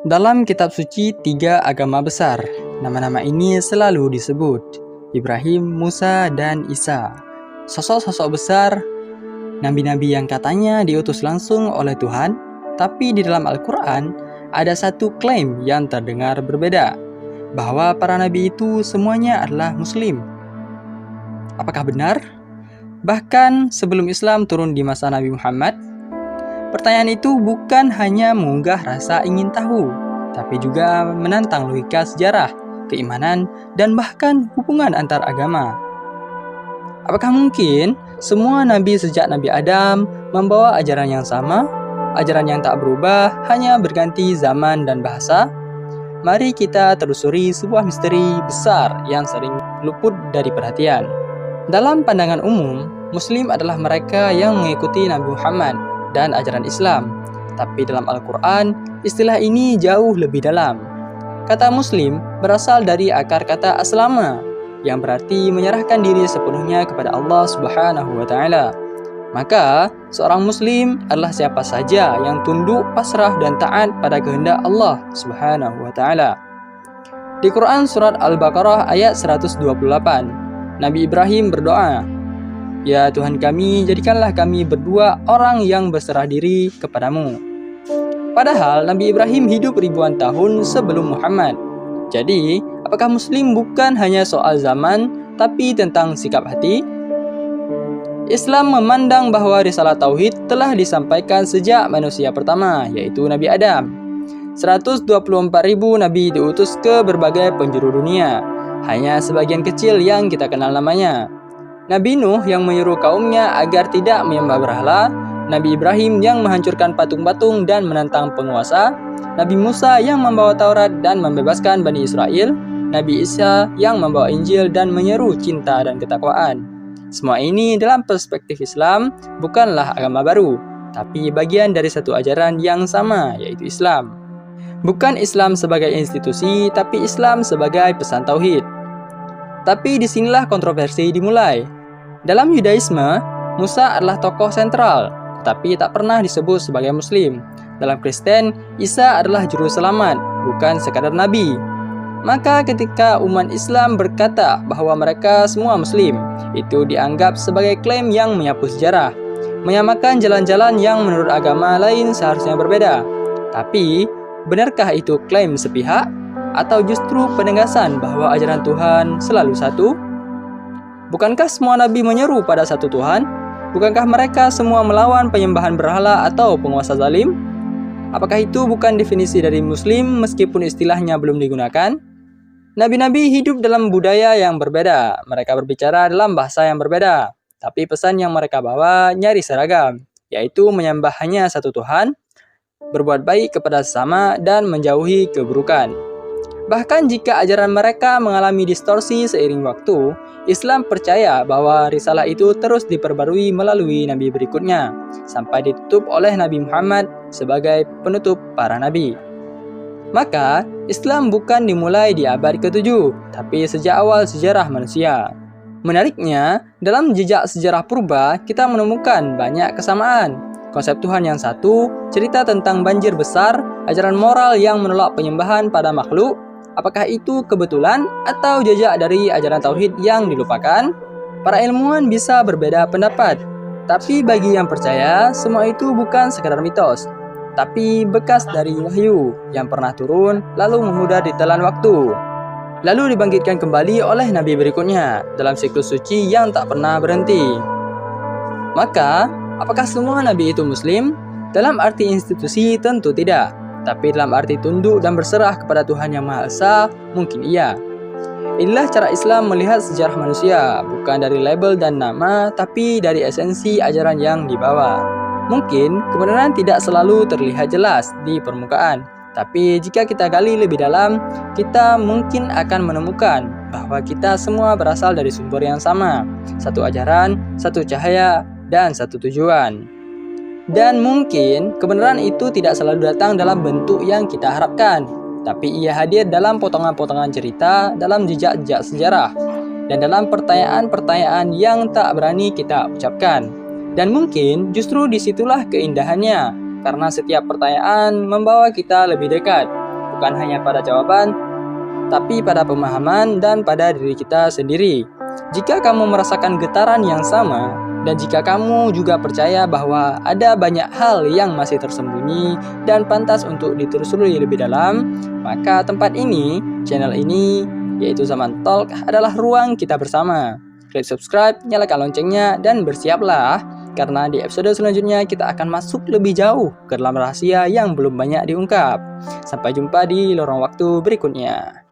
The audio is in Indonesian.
Dalam kitab suci 3 agama besar, nama-nama ini selalu disebut Ibrahim, Musa, dan Isa. Sosok-sosok besar, nabi-nabi yang katanya diutus langsung oleh Tuhan, tapi di dalam Al-Quran ada satu klaim yang terdengar berbeda, bahwa para nabi itu semuanya adalah Muslim. Apakah benar? Bahkan sebelum Islam turun di masa Nabi Muhammad, pertanyaan itu bukan hanya mengunggah rasa ingin tahu, tapi juga menantang logika sejarah, keimanan, dan bahkan hubungan antar agama. Apakah mungkin semua nabi sejak Nabi Adam membawa ajaran yang sama, ajaran yang tak berubah, hanya berganti zaman dan bahasa? Mari kita telusuri sebuah misteri besar yang sering luput dari perhatian. Dalam pandangan umum, Muslim adalah mereka yang mengikuti Nabi Muhammad dan ajaran Islam. Tapi dalam Al-Quran, istilah ini jauh lebih dalam. Kata Muslim berasal dari akar kata aslama, yang berarti menyerahkan diri sepenuhnya kepada Allah Subhanahu wa Ta'ala. Maka, seorang Muslim adalah siapa saja yang tunduk, pasrah, dan taat pada kehendak Allah Subhanahu wa Ta'ala. Di Quran Surat Al-Baqarah ayat 128, Nabi Ibrahim berdoa, "Ya Tuhan kami, jadikanlah kami berdua orang yang berserah diri kepadamu." Padahal Nabi Ibrahim hidup ribuan tahun sebelum Muhammad. Jadi, apakah Muslim bukan hanya soal zaman, tapi tentang sikap hati? Islam memandang bahwa risalah Tauhid telah disampaikan sejak manusia pertama, yaitu Nabi Adam. 124.000 Nabi diutus ke berbagai penjuru dunia. Hanya sebagian kecil yang kita kenal namanya. Nabi Nuh yang menyuruh kaumnya agar tidak menyembah berhala, Nabi Ibrahim yang menghancurkan patung-patung dan menentang penguasa, Nabi Musa yang membawa Taurat dan membebaskan Bani Israel, Nabi Isa yang membawa Injil dan menyeru cinta dan ketakwaan. Semua ini dalam perspektif Islam bukanlah agama baru, tapi bagian dari satu ajaran yang sama, yaitu Islam. Bukan Islam sebagai institusi, tapi Islam sebagai pesan Tauhid. Tapi disinilah kontroversi dimulai. Dalam Yudaisme, Musa adalah tokoh sentral, tetapi tak pernah disebut sebagai Muslim. Dalam Kristen, Isa adalah juru selamat, bukan sekadar nabi. Maka ketika umat Islam berkata bahwa mereka semua Muslim, itu dianggap sebagai klaim yang menyapu sejarah, menyamakan jalan-jalan yang menurut agama lain seharusnya berbeda. Tapi, benarkah itu klaim sepihak? Atau justru penegasan bahwa ajaran Tuhan selalu satu? Bukankah semua nabi menyeru pada satu Tuhan? Bukankah mereka semua melawan penyembahan berhala atau penguasa zalim? Apakah itu bukan definisi dari Muslim meskipun istilahnya belum digunakan? Nabi-nabi hidup dalam budaya yang berbeda. Mereka berbicara dalam bahasa yang berbeda. Tapi pesan yang mereka bawa nyaris seragam, yaitu menyembah hanya satu Tuhan, berbuat baik kepada sesama, dan menjauhi keburukan. Bahkan jika ajaran mereka mengalami distorsi seiring waktu, Islam percaya bahwa risalah itu terus diperbarui melalui nabi berikutnya, sampai ditutup oleh Nabi Muhammad sebagai penutup para nabi. Maka, Islam bukan dimulai di abad ke-7, tapi sejak awal sejarah manusia. Menariknya, dalam jejak sejarah purba, kita menemukan banyak kesamaan. Konsep Tuhan yang satu, cerita tentang banjir besar, ajaran moral yang menolak penyembahan pada makhluk. Apakah itu kebetulan atau jejak dari ajaran Tauhid yang dilupakan? Para ilmuwan bisa berbeda pendapat. Tapi bagi yang percaya, semua itu bukan sekadar mitos, tapi bekas dari wahyu yang pernah turun lalu memudar di telan waktu, lalu dibangkitkan kembali oleh nabi berikutnya dalam siklus suci yang tak pernah berhenti. Maka, apakah semua nabi itu Muslim? Dalam arti institusi tentu tidak. Tapi dalam arti tunduk dan berserah kepada Tuhan Yang Maha Esa, mungkin iya. Inilah cara Islam melihat sejarah manusia, bukan dari label dan nama, tapi dari esensi ajaran yang dibawa. Mungkin kebenaran tidak selalu terlihat jelas di permukaan, tapi jika kita gali lebih dalam, kita mungkin akan menemukan bahwa kita semua berasal dari sumber yang sama, satu ajaran, satu cahaya, dan satu tujuan. Dan mungkin kebenaran itu tidak selalu datang dalam bentuk yang kita harapkan, tapi ia hadir dalam potongan-potongan cerita, dalam jejak-jejak sejarah, dan dalam pertanyaan-pertanyaan yang tak berani kita ucapkan. Dan mungkin justru disitulah keindahannya, karena setiap pertanyaan membawa kita lebih dekat, bukan hanya pada jawaban, tapi pada pemahaman dan pada diri kita sendiri. Jika kamu merasakan getaran yang sama, dan jika kamu juga percaya bahwa ada banyak hal yang masih tersembunyi dan pantas untuk ditelusuri lebih dalam, maka tempat ini, channel ini, yaitu Zaman Talk adalah ruang kita bersama. Klik subscribe, nyalakan loncengnya, dan bersiaplah, karena di episode selanjutnya kita akan masuk lebih jauh ke dalam rahasia yang belum banyak diungkap. Sampai jumpa di lorong waktu berikutnya.